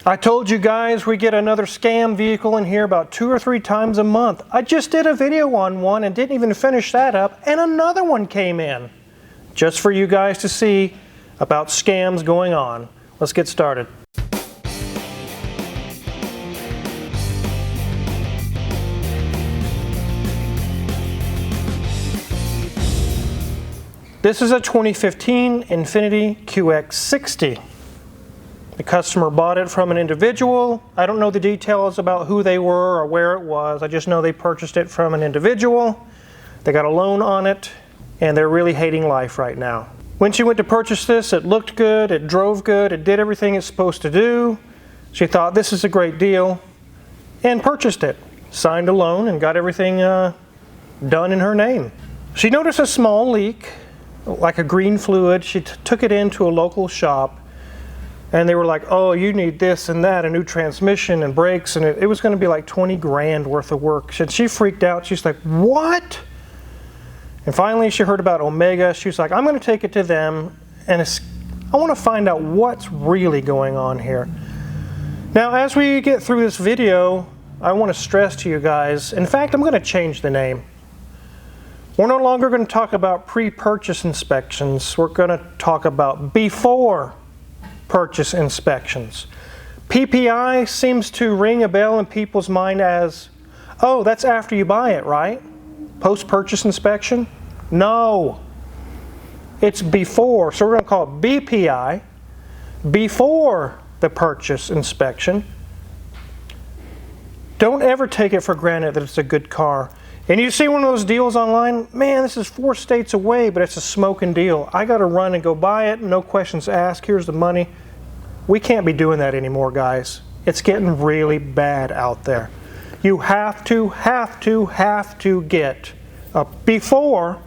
I told you guys we get another scam vehicle in here about 2 or 3 times a month. I just did a video on one and didn't even finish that up, and another one came in. Just for you guys to see about scams going on. Let's get started. This is a 2015 Infiniti QX60. The customer bought it from an individual. I don't know the details about who they were or where it was. I just know they purchased it from an individual. They got a loan on it, and they're really hating life right now. When she went to purchase this, it looked good, it drove good, it did everything it's supposed to do. She thought this is a great deal and purchased it. Signed a loan and got everything done in her name. She noticed a small leak, like a green fluid. She took it into a local shop. And they were like, oh, you need this and that, a new transmission and brakes, and it was going to be like 20 grand worth of work. And she freaked out. She's like, what? And finally she heard about Omega. She was like, I'm going to take it to them, and I want to find out what's really going on here. Now, as we get through this video, I want to stress to you guys, in fact, I'm going to change the name. We're no longer going to talk about pre-purchase inspections. We're going to talk about before purchase inspections. PPI seems to ring a bell in people's mind as, oh, that's after you buy it, right? Post-purchase inspection? No. It's before. So we're going to call it BPI, before the purchase inspection. Don't ever take it for granted that it's a good car. And you see one of those deals online, man, this is 4 states away, but it's a smoking deal. I got to run and go buy it, no questions asked, here's the money. We can't be doing that anymore, guys. It's getting really bad out there. You have to get a before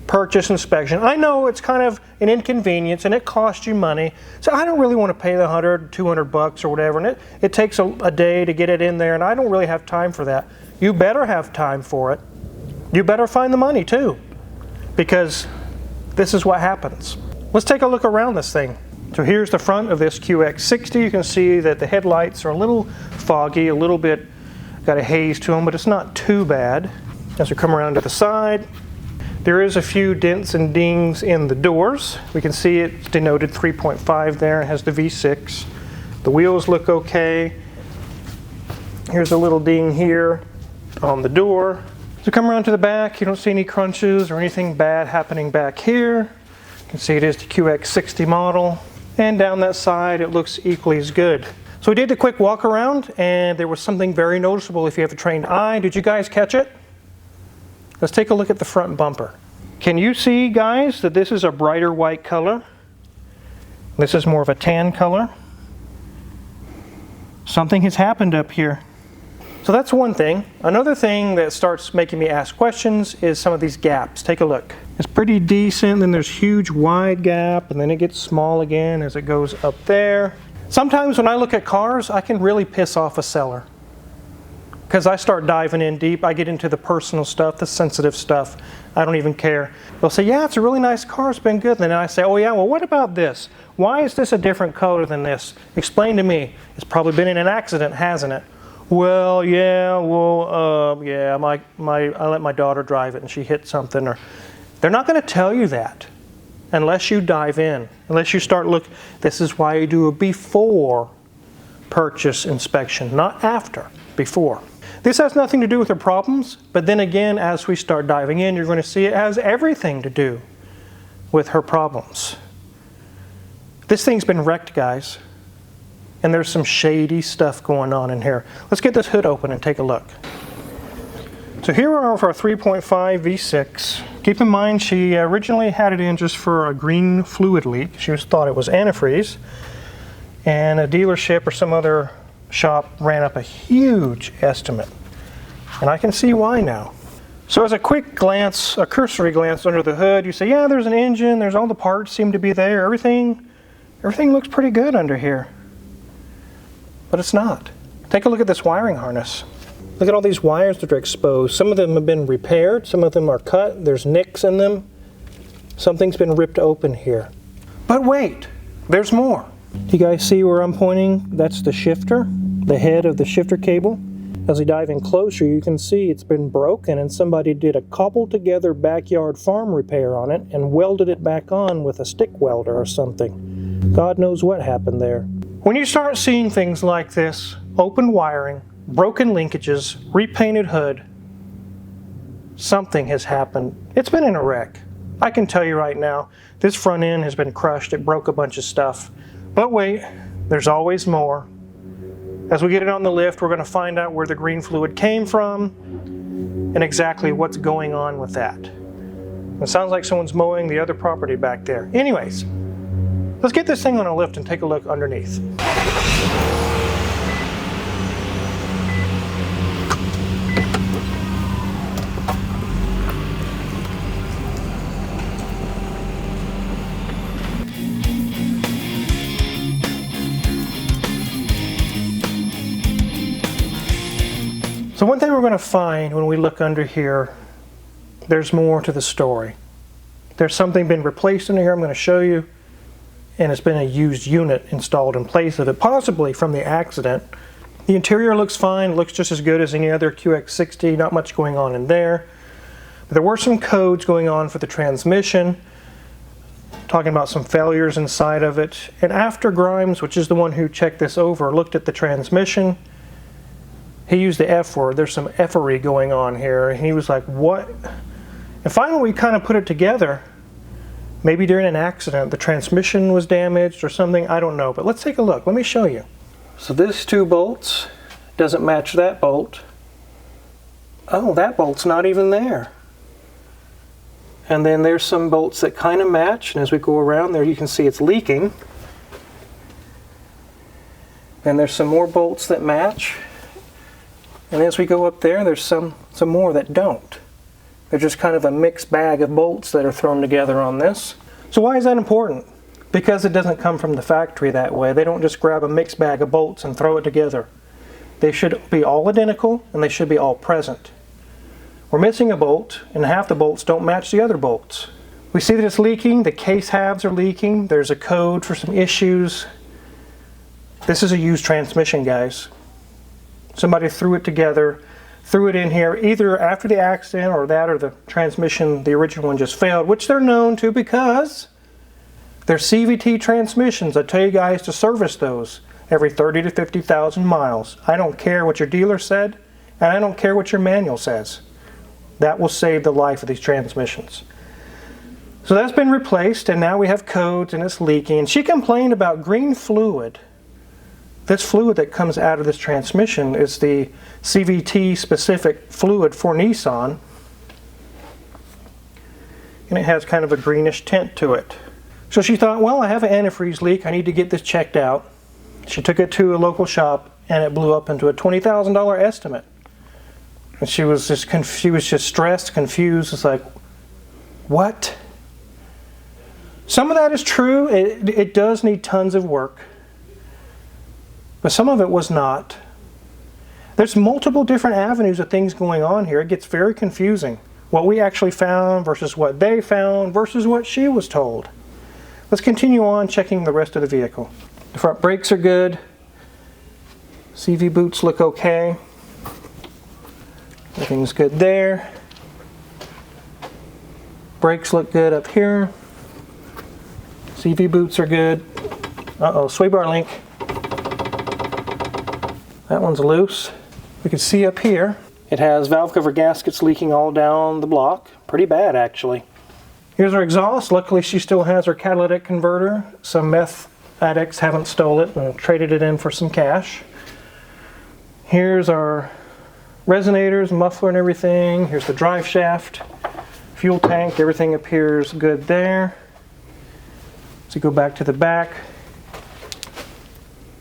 purchase inspection. I know it's kind of an inconvenience and it costs you money, so I don't really want to pay the $100, $200 or whatever, and it takes a day to get it in there, and I don't really have time for that. You better have time for it. You better find the money too, because this is what happens. Let's take a look around this thing. So here's the front of this QX60. You can see that the headlights are a little foggy, a little bit got a haze to them, but it's not too bad. As we come around to the side, there is a few dents and dings in the doors. We can see it's denoted 3.5 there. It has the V6. The wheels look okay. Here's a little ding here on the door. So come around to the back, you don't see any crunches or anything bad happening back here. You can see it is the QX60 model. And down that side, it looks equally as good. So we did a quick walk around, and there was something very noticeable if you have a trained eye. Did you guys catch it? Let's take a look at the front bumper. Can you see, guys, that this is a brighter white color? This is more of a tan color. Something has happened up here. So that's one thing. Another thing that starts making me ask questions is some of these gaps. Take a look. It's pretty decent, then there's huge wide gap, and then it gets small again as it goes up there. Sometimes when I look at cars, I can really piss off a seller, because I start diving in deep. I get into the personal stuff, the sensitive stuff. I don't even care. They'll say, yeah, it's a really nice car, it's been good. And then I say, oh yeah, well, what about this? Why is this a different color than this? Explain to me. It's probably been in an accident, hasn't it? Well, yeah, I let my daughter drive it and she hit something. Or they're not going to tell you that unless you dive in, unless you start look. This is why you do a before purchase inspection, not after, before. This has nothing to do with her problems, but then again, as we start diving in, you're going to see it has everything to do with her problems. This thing's been wrecked, guys. And there's some shady stuff going on in here. Let's get this hood open and take a look. So here we are with our 3.5 V6. Keep in mind, she originally had it in just for a green fluid leak. She thought it was antifreeze. And a dealership or some other shop ran up a huge estimate. And I can see why now. So as a quick glance, a cursory glance under the hood, you say, yeah, there's an engine, there's all the parts seem to be there, everything looks pretty good under here. But it's not. Take a look at this wiring harness. Look at all these wires that are exposed. Some of them have been repaired, some of them are cut, there's nicks in them. Something's been ripped open here. But wait, there's more. Do you guys see where I'm pointing? That's the shifter, the head of the shifter cable. As we dive in closer, you can see it's been broken and somebody did a cobbled together backyard farm repair on it and welded it back on with a stick welder or something. God knows what happened there. When you start seeing things like this, open wiring, broken linkages, repainted hood, something has happened. It's been in a wreck. I can tell you right now, this front end has been crushed. It broke a bunch of stuff. But wait, there's always more. As we get it on the lift, we're going to find out where the green fluid came from and exactly what's going on with that. It sounds like someone's mowing the other property back there. Anyways, let's get this thing on a lift and take a look underneath. So one thing we're going to find when we look under here, there's more to the story. There's something been replaced in here I'm going to show you, and it's been a used unit installed in place of it, possibly from the accident. The interior looks fine, looks just as good as any other QX60, not much going on in there. But there were some codes going on for the transmission, talking about some failures inside of it. And after Grimes, which is the one who checked this over, looked at the transmission, he used the F word. There's some effery going on here. And he was like, what? And finally we kind of put it together. Maybe during an accident, the transmission was damaged or something. I don't know. But let's take a look. Let me show you. So this 2 bolts doesn't match that bolt. Oh, that bolt's not even there. And then there's some bolts that kind of match. And as we go around there, you can see it's leaking. And there's some more bolts that match. And as we go up there, there's some more that don't. They're just kind of a mixed bag of bolts that are thrown together on this. So why is that important? Because it doesn't come from the factory that way. They don't just grab a mixed bag of bolts and throw it together. They should be all identical and they should be all present. We're missing a bolt and half the bolts don't match the other bolts. We see that it's leaking, the case halves are leaking, there's a code for some issues. This is a used transmission, guys. Somebody threw it together, threw it in here either after the accident or the transmission, the original one just failed, which they're known to because they're CVT transmissions. I tell you guys to service those every 30 to 50,000 miles. I don't care what your dealer said, and I don't care what your manual says. That will save the life of these transmissions. So that's been replaced, and now we have codes and it's leaking. And she complained about green fluid. This fluid that comes out of this transmission is the CVT specific fluid for Nissan. And it has kind of a greenish tint to it. So she thought, well, I have an antifreeze leak. I need to get this checked out. She took it to a local shop and it blew up into a $20,000 estimate. And she was just stressed, confused. It's like, what? Some of that is true. It does need tons of work. But some of it was not. There's multiple different avenues of things going on here. It gets very confusing. What we actually found versus what they found versus what she was told. Let's continue on checking the rest of the vehicle. The front brakes are good. CV boots look okay. Everything's good there. Brakes look good up here. CV boots are good. Uh-oh, sway bar link. That one's loose. We can see up here, it has valve cover gaskets leaking all down the block. Pretty bad, actually. Here's our exhaust. Luckily, she still has her catalytic converter. Some meth addicts haven't stole it and traded it in for some cash. Here's our resonators, muffler and everything. Here's the drive shaft, fuel tank. Everything appears good there. So go back to the back.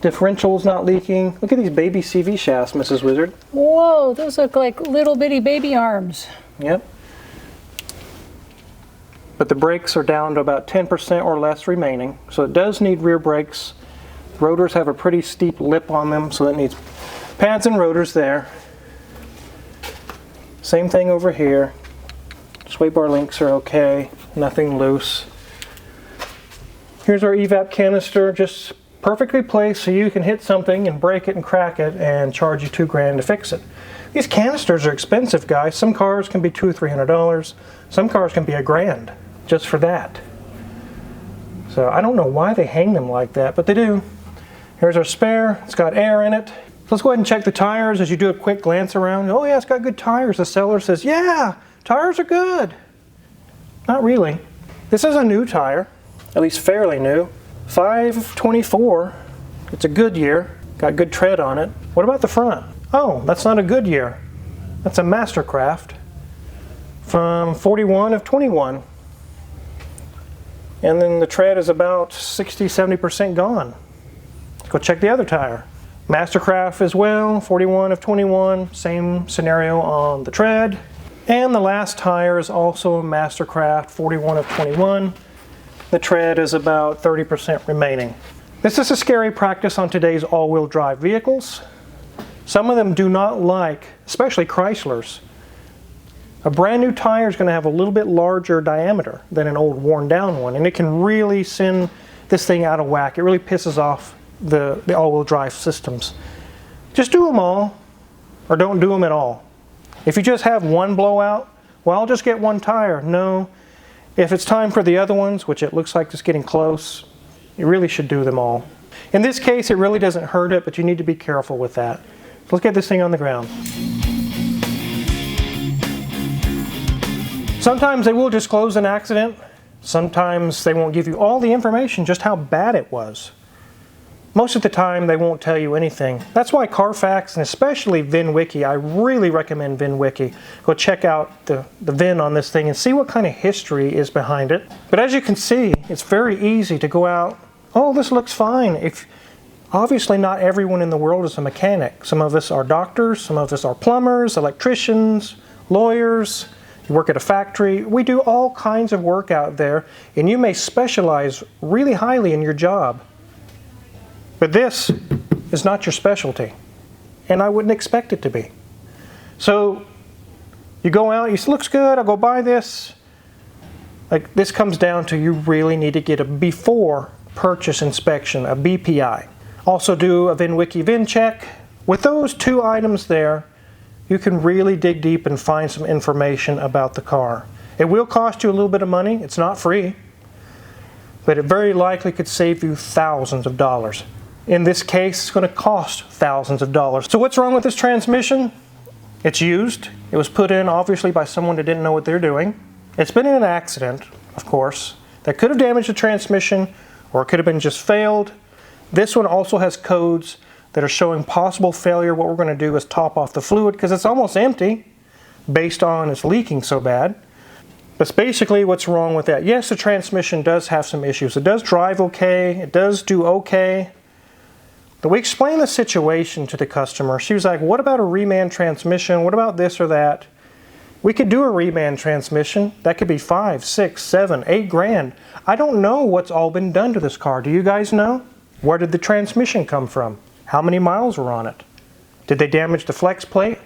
Differential's not leaking. Look at these baby CV shafts, Mrs. Wizard. Whoa, those look like little bitty baby arms. Yep. But the brakes are down to about 10% or less remaining. So it does need rear brakes. Rotors have a pretty steep lip on them, so it needs pads and rotors there. Same thing over here. Sway bar links are okay. Nothing loose. Here's our evap canister, just perfectly placed so you can hit something and break it and crack it and charge you $2,000 to fix it. These canisters are expensive, guys. Some cars can be $200 or $300. Some cars can be $1,000 just for that. So I don't know why they hang them like that, but they do. Here's our spare. It's got air in it. So let's go ahead and check the tires as you do a quick glance around. Oh yeah, it's got good tires. The seller says, yeah, tires are good. Not really. This is a new tire, at least fairly new. 524. It's a Goodyear. Got good tread on it. What about the front? Oh, that's not a Goodyear. That's a Mastercraft from 41 of 21. And then the tread is about 60-70% gone. Go check the other tire. Mastercraft as well, 41 of 21. Same scenario on the tread. And the last tire is also a Mastercraft, 41 of 21. The tread is about 30% remaining. This is a scary practice on today's all-wheel drive vehicles. Some of them do not like, especially Chryslers. A brand new tire is going to have a little bit larger diameter than an old worn down one, and it can really send this thing out of whack. It really pisses off the all-wheel drive systems. Just do them all, or don't do them at all. If you just have one blowout, well, I'll just get one tire. No. If it's time for the other ones, which it looks like it's getting close, you really should do them all. In this case, it really doesn't hurt it, but you need to be careful with that. So let's get this thing on the ground. Sometimes they will disclose an accident. Sometimes they won't give you all the information, just how bad it was. Most of the time, they won't tell you anything. That's why Carfax, and especially VinWiki, I really recommend VinWiki. Go check out the VIN on this thing and see what kind of history is behind it. But as you can see, it's very easy to go out, oh, this looks fine. Obviously, not everyone in the world is a mechanic. Some of us are doctors, some of us are plumbers, electricians, lawyers. You work at a factory. We do all kinds of work out there, and you may specialize really highly in your job. But this is not your specialty, and I wouldn't expect it to be. So you go out, it looks good, I'll go buy this. Like, this comes down to you really need to get a before purchase inspection, a BPI. Also do a VinWiki VIN check. With those two items there, you can really dig deep and find some information about the car. It will cost you a little bit of money. It's not free, but it very likely could save you thousands of dollars. In this case, it's going to cost thousands of dollars. So what's wrong with this transmission? It's used. It was put in, obviously, by someone that didn't know what they're doing. It's been in an accident, of course, that could have damaged the transmission, or it could have been just failed. This one also has codes that are showing possible failure. What we're going to do is top off the fluid because it's almost empty based on it's leaking so bad. That's basically what's wrong with that. Yes, the transmission does have some issues. It does drive okay. It does do okay. But we explained the situation to the customer. She was like, what about a reman transmission? What about this or that? We could do a reman transmission. That could be $5, $6, $7, $8,000. I don't know what's all been done to this car. Do you guys know? Where did the transmission come from? How many miles were on it? Did they damage the flex plate?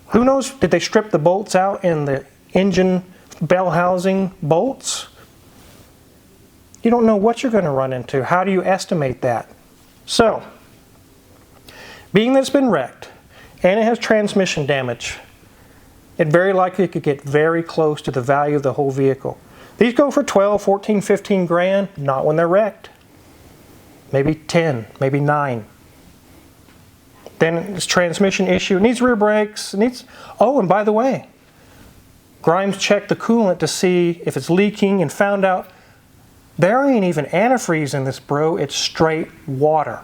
Who knows? Did they strip the bolts out in the engine bell housing bolts? You don't know what you're going to run into. How do you estimate that? So, being that it's been wrecked and it has transmission damage, it very likely could get very close to the value of the whole vehicle. These go for 12, 14, 15 grand, not when they're wrecked. Maybe 10, maybe 9. Then it's transmission issue. It needs rear brakes. It needs, oh, and by the way, Grimes checked the coolant to see if it's leaking and found out there ain't even antifreeze in this, bro. It's straight water.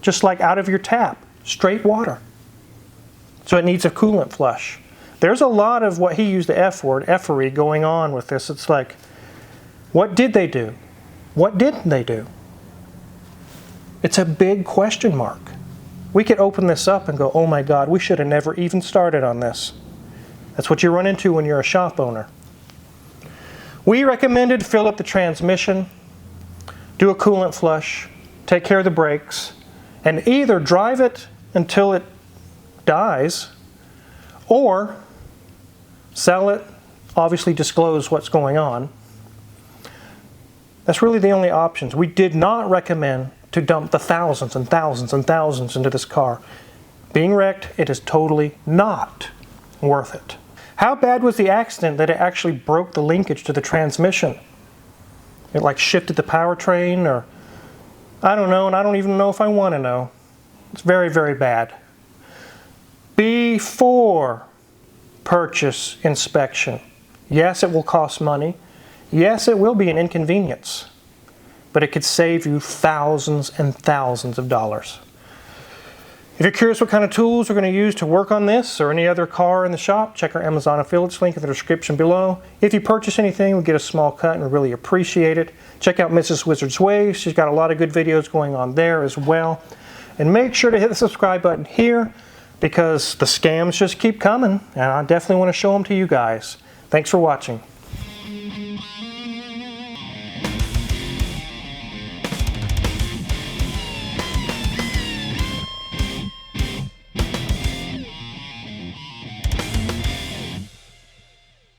Just like out of your tap, straight water. So it needs a coolant flush. There's a lot of what he used the F word, effery, going on with this. It's like, what did they do? What didn't they do? It's a big question mark. We could open this up and go, oh my God, we should have never even started on this. That's what you run into when you're a shop owner. We recommended fill up the transmission, do a coolant flush, take care of the brakes, and either drive it until it dies or sell it, obviously disclose what's going on. That's really the only options. We did not recommend to dump the thousands and thousands and thousands into this car. Being wrecked, it is totally not worth it. How bad was the accident that it actually broke the linkage to the transmission? It like shifted the powertrain, or I don't know, and I don't even know if I want to know. It's very, very bad. Before purchase inspection. Yes, it will cost money. Yes, it will be an inconvenience, but it could save you thousands and thousands of dollars. If you're curious what kind of tools we're going to use to work on this or any other car in the shop, check our Amazon affiliates link in the description below. If you purchase anything, we'll get a small cut and we really appreciate it. Check out Mrs. Wizard's Way. She's got a lot of good videos going on there as well. And make sure to hit the subscribe button here because the scams just keep coming and I definitely want to show them to you guys. Thanks for watching.